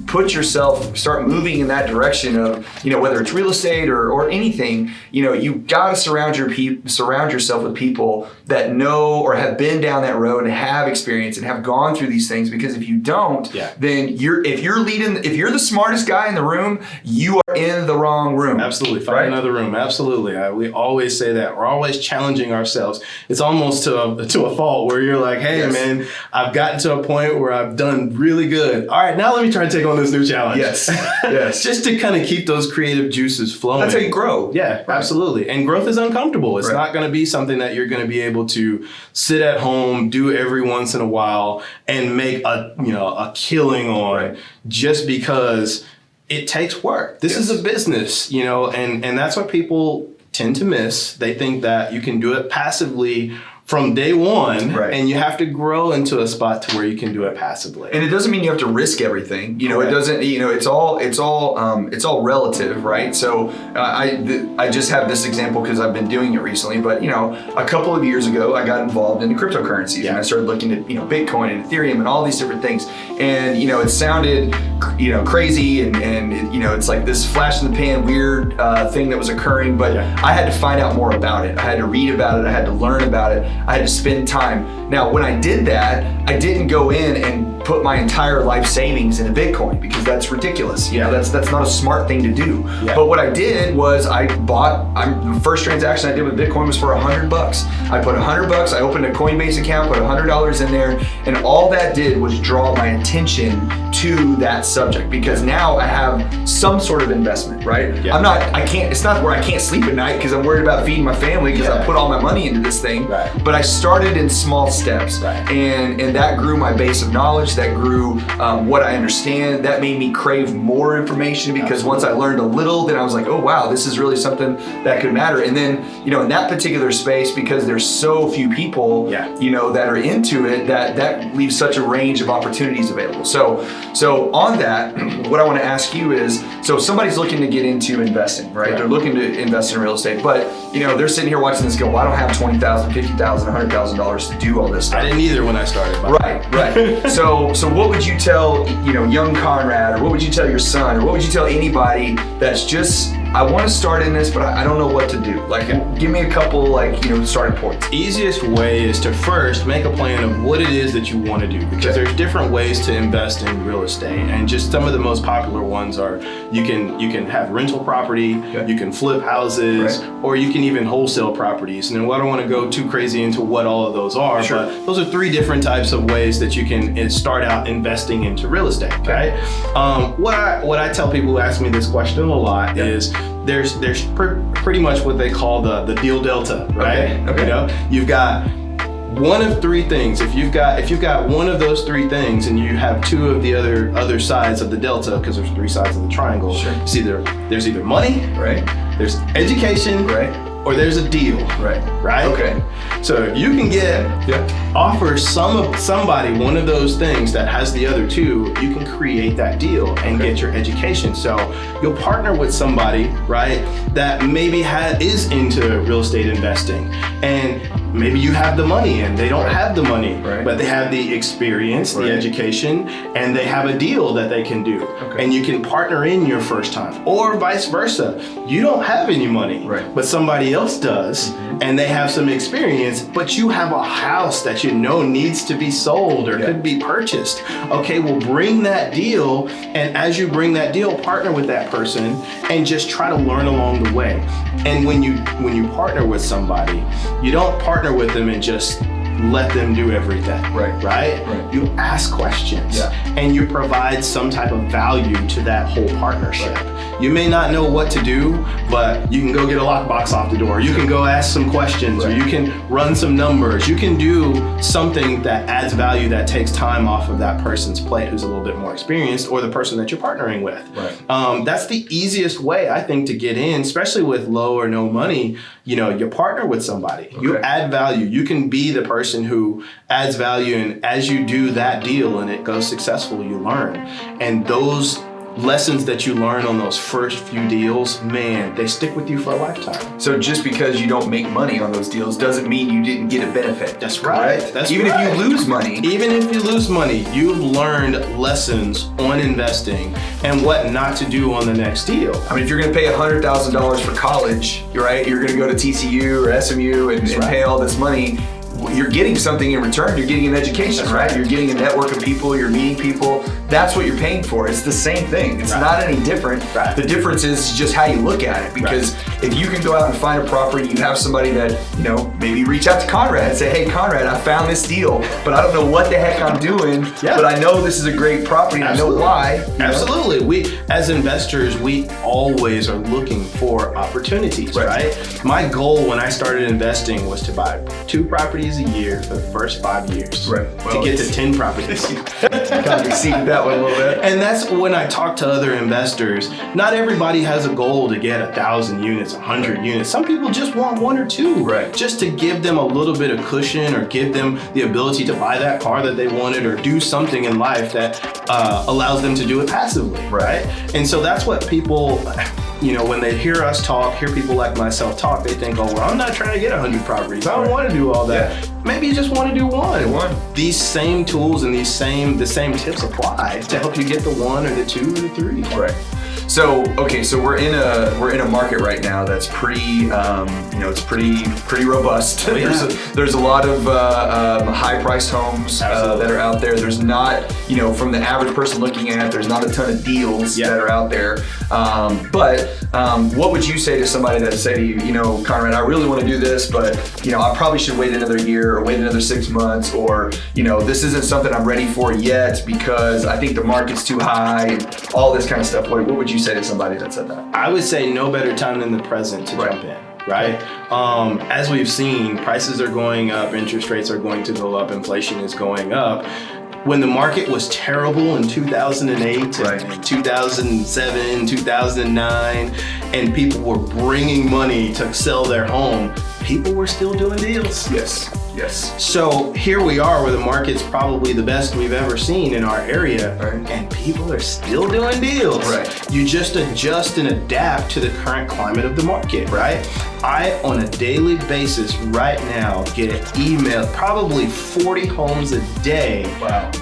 start moving in that direction of, whether it's real estate or anything, you gotta surround yourself with people that know or have been down that road and have experience and have gone through these things. Because if you don't, then if you're the smartest guy in the room, you are in the wrong room. Absolutely, find another room. Absolutely, we always say that. We're always challenging ourselves. It's almost to a fault where you're like, hey man, I've gotten to a point where I've done really good. All right, now let me try and take on this new challenge. Yes. Just to kind of keep those creative juices flowing. That's how you grow. Yeah, absolutely. And growth is uncomfortable. It's not going to be something that you're going to be able to sit at home, do every once in a while, and make a killing on just because it takes work. This is a business, and that's what people tend to miss. They think that you can do it passively from day one, and you have to grow into a spot to where you can do it passively. And it doesn't mean you have to risk everything. It doesn't. It's all relative, right? So I just have this example because I've been doing it recently. But a couple of years ago, I got involved in the cryptocurrencies, and I started looking at Bitcoin and Ethereum and all these different things. And it sounded crazy, and it's like this flash in the pan weird thing that was occurring. But I had to find out more about it. I had to read about it. I had to learn about it. I had to spend time. Now, when I did that, I didn't go in and put my entire life savings into Bitcoin because that's ridiculous. That's not a smart thing to do. But what I did was the first transaction I did with Bitcoin was for $100. I put $100. I opened a Coinbase account, put $100 in there, and all that did was draw my attention to that subject because now I have some sort of investment, right? It's not where I can't sleep at night because I'm worried about feeding my family because I put all my money into this thing. But I started in small steps, and that grew my base of knowledge. That grew what I understand. That made me crave more information because once I learned a little, then I was like, oh wow, this is really something that could matter. And then in that particular space, because there's so few people, that are into it, that leaves such a range of opportunities available. So on that, what I want to ask you is, so if somebody's looking to get into investing, right? They're looking to invest in real estate, but they're sitting here watching this go, well, I don't have $20,000, $50,000, $100,000 to do all this stuff. I didn't either when I started. Right. So what would you tell, young Conrad, or what would you tell your son, or what would you tell anybody that's just I want to start in this, but I don't know what to do. Like, give me a couple, like, starting points. Easiest way is to first make a plan of what it is that you want to do, because there's different ways to invest in real estate, and just some of the most popular ones are you can have rental property, you can flip houses, or you can even wholesale properties. And I don't want to go too crazy into what all of those are, but those are 3 different types of ways that you can start out investing into real estate. Right? What I tell people who ask me this question a lot is there's pretty much what they call the deal delta, right? You've got one of 3 things. If you've got one of those 3 things and you have 2 of the other sides of the delta, because there's 3 sides of the triangle, it's there's either money, there's education, or there's a deal, right? Okay. So if you can offer somebody one of those things that has the other 2, you can create that deal and get your education. So you'll partner with somebody, right, that maybe is into real estate investing, and maybe you have the money and they don't have the money, but they have the experience, the education, and they have a deal that they can do. And you can partner in your first time, or vice versa. You don't have any money, but somebody else does, and they have some experience, but you have a house that needs to be sold or could be purchased. Okay, well, bring that deal, and as you bring that deal, partner with that person and just try to learn along the way. And when you partner with somebody, you don't partner with them and just let them do everything, right? You ask questions and you provide some type of value to that whole partnership. You may not know what to do, but you can go get a lockbox off the door. You can go ask some questions, or you can run some numbers. You can do something that adds value, that takes time off of that person's plate who's a little bit more experienced, or the person that you're partnering with. That's the easiest way, I think, to get in, especially with low or no money. You partner with somebody. You add value. You can be the person who adds value, and as you do that deal and it goes successful, you learn. And those lessons that you learn on those first few deals, man, they stick with you for a lifetime. So just because you don't make money on those deals doesn't mean you didn't get a benefit. That's right. Even if you lose money. Even if you lose money, you've learned lessons on investing and what not to do on the next deal. I mean, if you're going to pay $100,000 for college, right? You're going to go to TCU or SMU and pay all this money. You're getting something in return. You're getting an education, right? You're getting a network of people. You're meeting people. That's what you're paying for. It's the same thing. It's not any different. The difference is just how you look at it. Because if you can go out and find a property, you have somebody that, maybe reach out to Conrad and say, hey, Conrad, I found this deal, but I don't know what the heck I'm doing, but I know this is a great property and I know why. Absolutely. We, as investors, we always are looking for opportunities, right? My goal when I started investing was to buy 2 properties a year for the first 5 years. To get to 10 properties. Kind of exceeded that one a little bit. And that's when I talk to other investors. Not everybody has a goal to get 1,000 units, 100 units. Some people just want 1 or 2, just to give them a little bit of cushion, or give them the ability to buy that car that they wanted, or do something in life that allows them to do it passively, right? And so that's what people, when they hear us talk, hear people like myself talk, they think, oh, well, I'm not trying to get 100 properties. I don't want to do all that. Maybe you just want to do one. These same tools and the same tips apply to help you get the 1 or the 2 or the 3. So we're in a market right now that's pretty it's pretty robust. There's a lot of high-priced homes that are out there. There's not, from the average person looking at it, there's not a ton of deals that are out there. But what would you say to somebody that say to you, Conrad, I really want to do this, but I probably should wait another year or wait another 6 months, or this isn't something I'm ready for yet because I think the market's too high and all this kind of stuff. What would you say to somebody that said that? I would say no better time than the present to jump in. As we've seen, prices are going up, interest rates are going to go up, inflation is going up. When the market was terrible in 2008, and 2007, 2009, and people were bringing money to sell their home, people were still doing deals. Yes. So here we are, where the market's probably the best we've ever seen in our area, and people are still doing deals. You just adjust and adapt to the current climate of the market, I, on a daily basis right now, get emailed probably 40 homes a day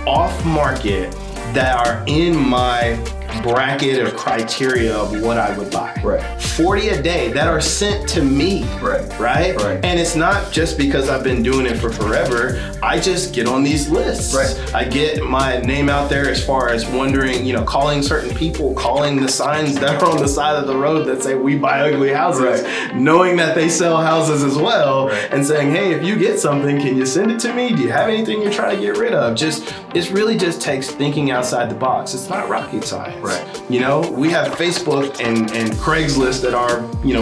off market that are in my bracket or criteria of what I would buy. Right. 40 a day that are sent to me. Right. Right? Right. And it's not just because I've been doing it for forever. I just get on these lists. Right. I get my name out there as far as wondering, calling certain people, calling the signs that are on the side of the road that say we buy ugly houses, knowing that they sell houses as well, and saying, hey, if you get something, can you send it to me? Do you have anything you're trying to get rid of? It really just takes thinking outside the box. It's not rocket science. Right. We have Facebook and Craigslist at our,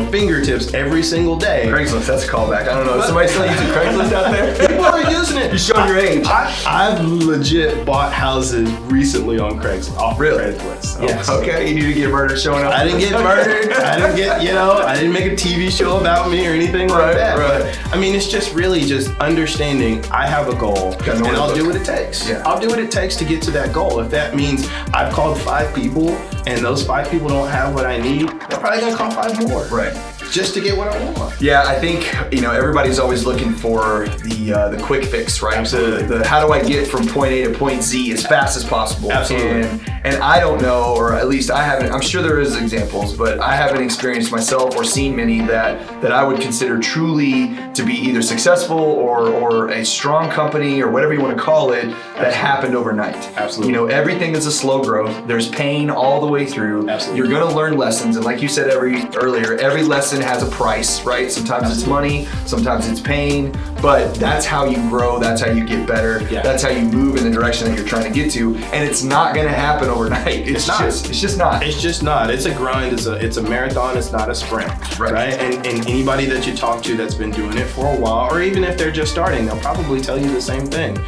fingertips every single day. Craigslist, that's a callback. I don't know. Is somebody still using Craigslist out there? People are using it. You're showing your age. I've legit bought houses recently on Craigslist. Off Craigslist. Yes. Okay, you need to get murdered showing up. I didn't get murdered. I didn't get, I didn't make a TV show about me or anything like that. Right. But, it's just really just understanding I have a goal and I'll do what it takes. Yeah. I'll do what it takes to get to that goal. If that means I've called 5 people and those 5 people don't have what I need, they're probably gonna call 5 more. Right. Just to get what I want. Yeah, I think everybody's always looking for the quick fix, right? Absolutely. The how do I get from point A to point Z as fast as possible? Absolutely. And I don't know, or at least I haven't. I'm sure there is examples, but I haven't experienced myself or seen many that I would consider truly to be either successful or a strong company or whatever you want to call it that happened overnight. Absolutely. Everything is a slow growth. There's pain all the way through. Absolutely. You're going to learn lessons, and like you said earlier, every lesson has a price, right? Sometimes it's money, sometimes it's pain, but that's how you grow, that's how you get better, that's how you move in the direction that you're trying to get to, and it's not gonna happen overnight. It's just not. It's a grind, it's a marathon, it's not a sprint, right? And anybody that you talk to that's been doing it for a while, or even if they're just starting, they'll probably tell you the same thing.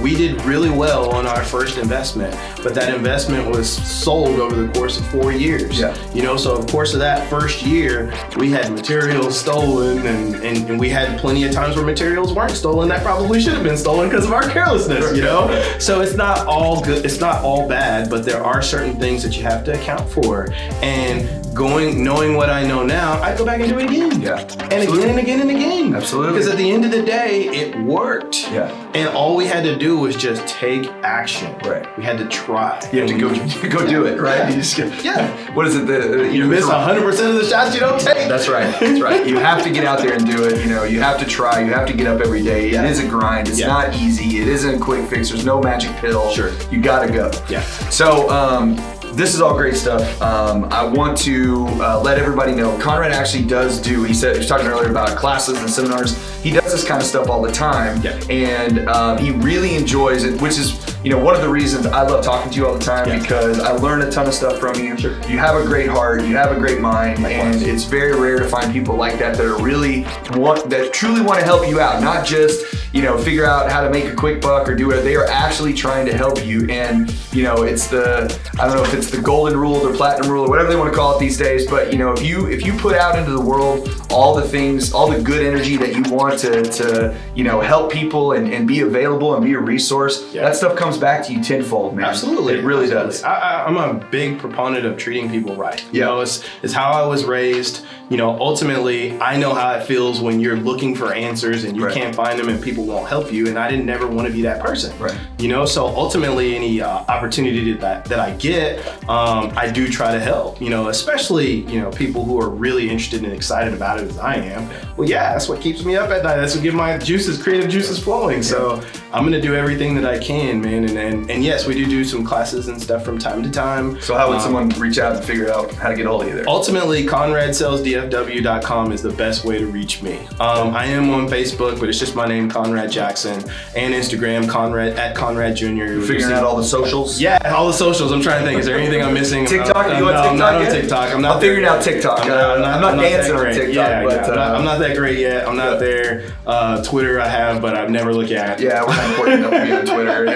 We did really well on our first investment, but that investment was sold over the course of 4 years. So of course of that first year, we had materials stolen and we had plenty of times where materials weren't stolen that probably should have been stolen because of our carelessness, So it's not all good, it's not all bad, but there are certain things that you have to account for. And knowing what I know now, I go back and do it again. And again and again and again. Absolutely. Because at the end of the day, it worked. And all we had to do was just take action. We had to try. You have to go do it, right? You just what is it? You miss 100% of the shots you don't take. That's right. That's right. You have to get out there and do it. You have to try. You have to get up every day. It is a grind. It's not easy. It isn't a quick fix. There's no magic pill. Sure. You gotta go. So this is all great stuff. I want to let everybody know Conrad actually does do, he was talking earlier about classes and seminars. He does this kind of stuff all the time. And he really enjoys it, which is one of the reasons I love talking to you all the time because I learn a ton of stuff from you. You have a great heart, you have a great mind, and it's very rare to find people like that that truly want to help you out, not just figure out how to make a quick buck or do whatever. They are actually trying to help you, and it's I don't know if it's the golden rule or platinum rule or whatever they want to call it these days, but if you put out into the world all the things, all the good energy that you want to help people and be available and be a resource, that stuff comes back to you tenfold, man. Absolutely. It really does. I'm a big proponent of treating people right. It's how I was raised. Ultimately, I know how it feels when you're looking for answers and you can't find them and people won't help you, and I didn't never want to be that person. So ultimately, any opportunity that I get, I do try to help. Especially people who are really interested and excited about it as I am. Well, that's what keeps me up at night. That's what gives my creative juices flowing. So I'm gonna do everything that I can, man. And yes, we do some classes and stuff from time to time. So how would someone reach out and figure out how to get hold of you there? Ultimately, ConradSellsDFW.com is the best way to reach me. I am on Facebook, but it's just my name, Conrad Jackson, and Instagram, Conrad Jr. You're figuring out all the socials? All the socials. I'm trying to think. Is there anything I'm missing? TikTok? You on TikTok? I'm not on TikTok. I'm figuring out TikTok. I'm not dancing on TikTok, but I'm not that great yet. I'm not there. Twitter I have, but I've never looked at. We're not important enough to be on Twitter.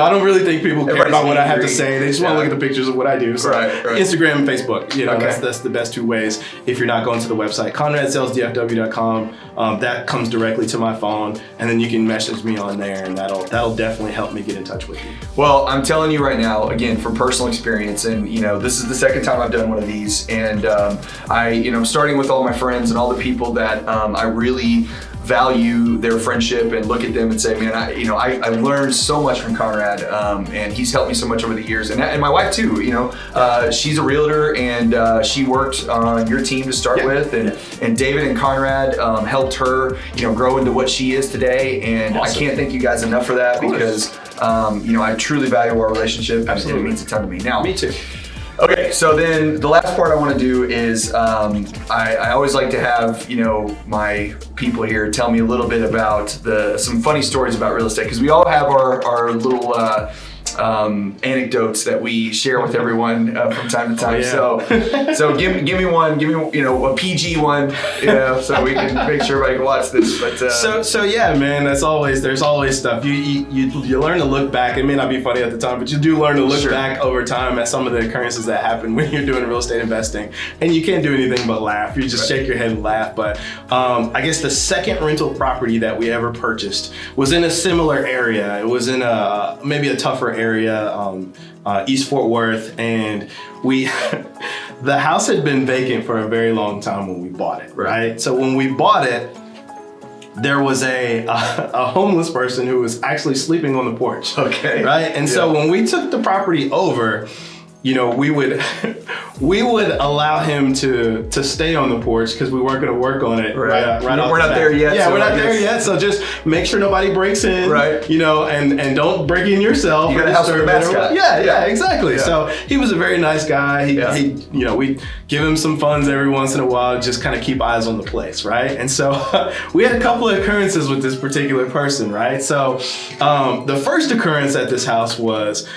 I don't really think people care about what I have to say. They just want to look at the pictures of what I do. So Instagram and Facebook. That's the best 2 ways. If you're not going to the website, ConradSellsDFW.com, that comes directly to my phone, and then you can message me on there, and that'll definitely help me get in touch with you. Well, I'm telling you right now, again, from personal experience, and this is the second time I've done one of these, and I'm starting with all my friends and all the people that I really value their friendship and look at them and say, man, I learned so much from Conrad, and he's helped me so much over the years, and my wife too. She's a realtor, and she worked on your team to start with, and David and Conrad helped her, grow into what she is today, and awesome. I can't thank you guys enough for that because I truly value our relationship. Absolutely. And it means a ton to me. Now, me too. Okay, so then the last part I want to do is I always like to have my people here tell me a little bit about some funny stories about real estate, because we all have our little anecdotes that we share with everyone from time to time. Oh, yeah. So give me one, a PG one, so we can make sure everybody can watch this. But so yeah, man, there's always stuff. You learn to look back. It may not be funny at the time, but you do learn to look back over time at some of the occurrences that happen when you're doing real estate investing, and you can't do anything but laugh. You just shake your head and laugh. But I guess the second rental property that we ever purchased was in a similar area. It was in maybe a tougher area, East Fort Worth, and the house had been vacant for a very long time when we bought it, right? So when we bought it, there was a homeless person who was actually sleeping on the porch. Okay. Right? And so when we took the property over, we would allow him to stay on the porch because we weren't going to work on it. Right. We're not there yet. Yeah, so we're not there yet. So just make sure nobody breaks in. Right. And don't break in yourself. You got a house with a mascot. Yeah, exactly. Yeah. So he was a very nice guy. He we give him some funds every once in a while, just kind of keep eyes on the place, right? And so we had a couple of occurrences with this particular person, right? So the first occurrence at this house was.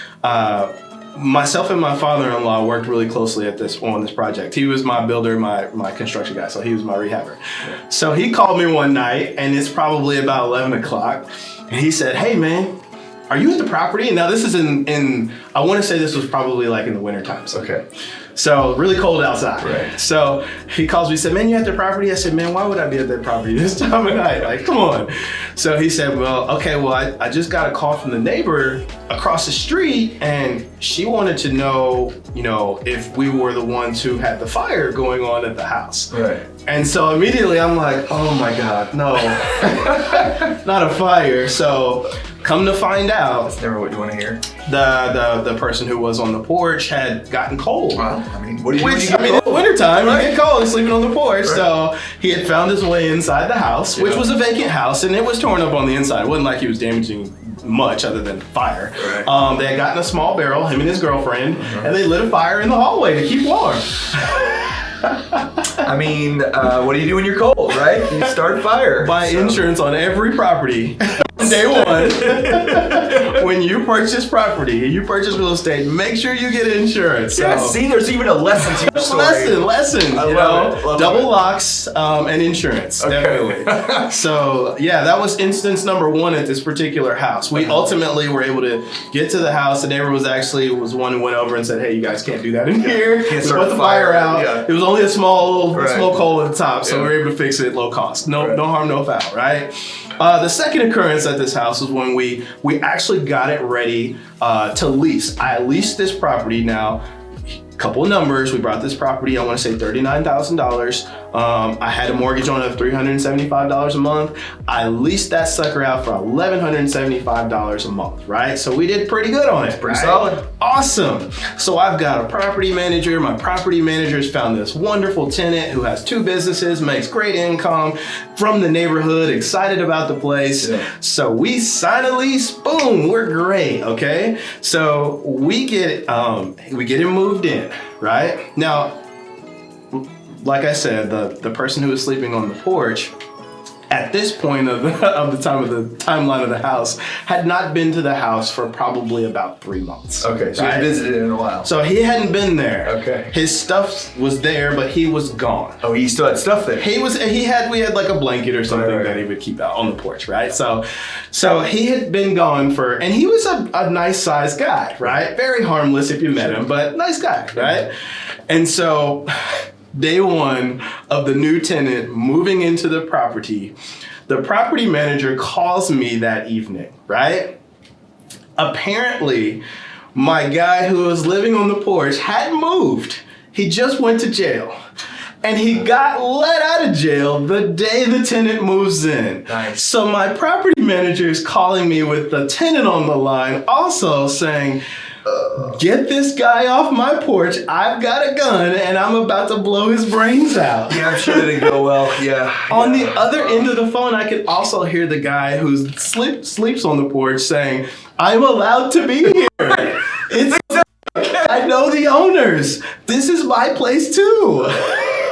Myself and my father-in-law worked really closely on this project. He was my builder, my construction guy, so he was my rehabber. Yeah. So he called me one night, and it's probably about 11 o'clock, and he said, "Hey man, are you at the property?" And now this is in I want to say this was probably like in the winter time. So. Okay. So really cold outside. Right. So he calls me, said, "Man, you at the property?" I said, "Man, why would I be at that property this time of night? Like, come on." So he said, "Well, okay, I just got a call from the neighbor across the street, and she wanted to know, if we were the ones who had the fire going on at the house." Right. And so immediately I'm like, "Oh my God, no, not a fire." So come to find out, that's never what you want to hear. The person who was on the porch had gotten cold. Well, what do you do? In the wintertime, you get cold and sleeping on the porch. Right. So he had found his way inside the house, which was a vacant house, and it was torn up on the inside. It wasn't like he was damaging much other than fire. Right. They had gotten a small barrel, him and his girlfriend, and they lit a fire in the hallway to keep warm. What do you do when you're cold, right? You start a fire. Buy insurance on every property. Day one, when you purchase property, you purchase real estate, make sure you get insurance. Yeah, see, there's even a lesson to your story. Lesson. Double locks and insurance. Okay. Definitely. So yeah, that was instance number one at this particular house. We ultimately were able to get to the house. The neighbor was one who went over and said, "Hey, you guys can't do that in here. Can't put the fire out." Yeah. It was only a small smoke hole at the top, so we were able to fix it low cost. No harm, no foul, right? The second occurrence at this house was when we actually got it ready to lease. I leased this property now. Couple of numbers. We brought this property, I want to say $39,000. I had a mortgage on it of $375 a month. I leased that sucker out for $1,175 a month, right? So we did pretty good on it. Pretty solid. Awesome. So I've got a property manager. My property manager's found this wonderful tenant who has 2 businesses, makes great income from the neighborhood, excited about the place. Yeah. So we sign a lease, boom, we're great, okay? So we get him moved in. Right? Now, like I said, the person who was sleeping on the porch at this point of the timeline of the house had not been to the house for probably about 3 months. Okay, so he visited in a while. So he hadn't been there. Okay. His stuff was there, but he was gone. Oh, he still had stuff there. We had like a blanket or something that he would keep out on the porch, right? So he had been gone and he was a nice sized guy, right? Very harmless if you met him, but nice guy, right? And so day one of the new tenant moving into the property manager calls me that evening, right? Apparently, my guy who was living on the porch hadn't moved. He just went to jail. And he got let out of jail the day the tenant moves in. Nice. So my property manager is calling me with the tenant on the line, also saying, get this guy off my porch. I've got a gun and I'm about to blow his brains out. Yeah, I'm sure it didn't go well. Yeah. On the other end of the phone, I could also hear the guy who sleeps on the porch saying, I'm allowed to be here. I know the owners. This is my place too.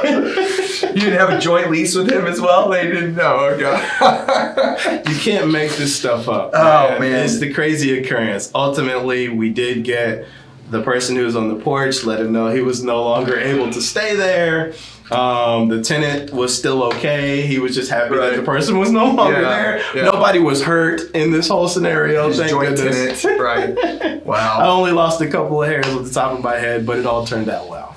You didn't have a joint lease with him as well? They didn't know. Okay. You can't make this stuff up. Oh, man. It's the crazy occurrence. Ultimately, we did get the person who was on the porch, let him know he was no longer able to stay there. The tenant was still okay. He was just happy that the person was no longer there. Yeah. Nobody was hurt in this whole scenario. His thank joint goodness. tenant. Right. Wow. I only lost a couple of hairs at the top of my head, but it all turned out well.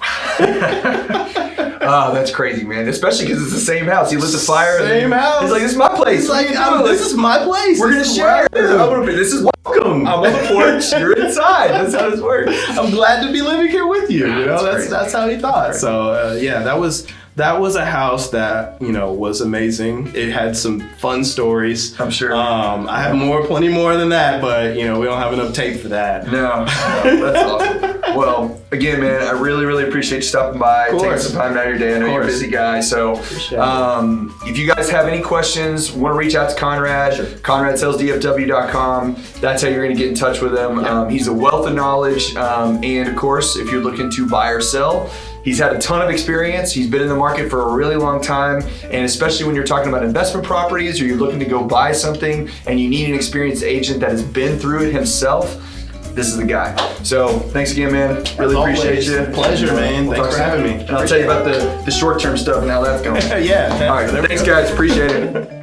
Oh, that's crazy, man. Especially because it's the same house. He lit the fire. Same house. He's like, this is my place. He's like, this is my place. We're going to share. This is welcome. I'm on the porch. You're inside. That's how this works. I'm glad to be living here with you. You know, That's that's how he thought. So, yeah, that was a house that, was amazing. It had some fun stories. I'm sure. I have plenty more than that, but, we don't have enough tape for that. No, that's awesome. Well, again, man, I really, really appreciate you stopping by, taking some time out of your day. I know you're a busy guy. So if you guys have any questions, want to reach out to Conrad, ConradSellsDFW.com. That's how you're going to get in touch with him. He's a wealth of knowledge. And, of course, if you're looking to buy or sell, he's had a ton of experience. He's been in the market for a really long time. And especially when you're talking about investment properties or you're looking to go buy something and you need an experienced agent that has been through it himself, this is the guy. So thanks again, man. Really appreciate you. Pleasure, man. Thanks for having me. And I'll tell you about the short-term stuff and how that's going. Yeah. All right. Thanks, guys. Appreciate it.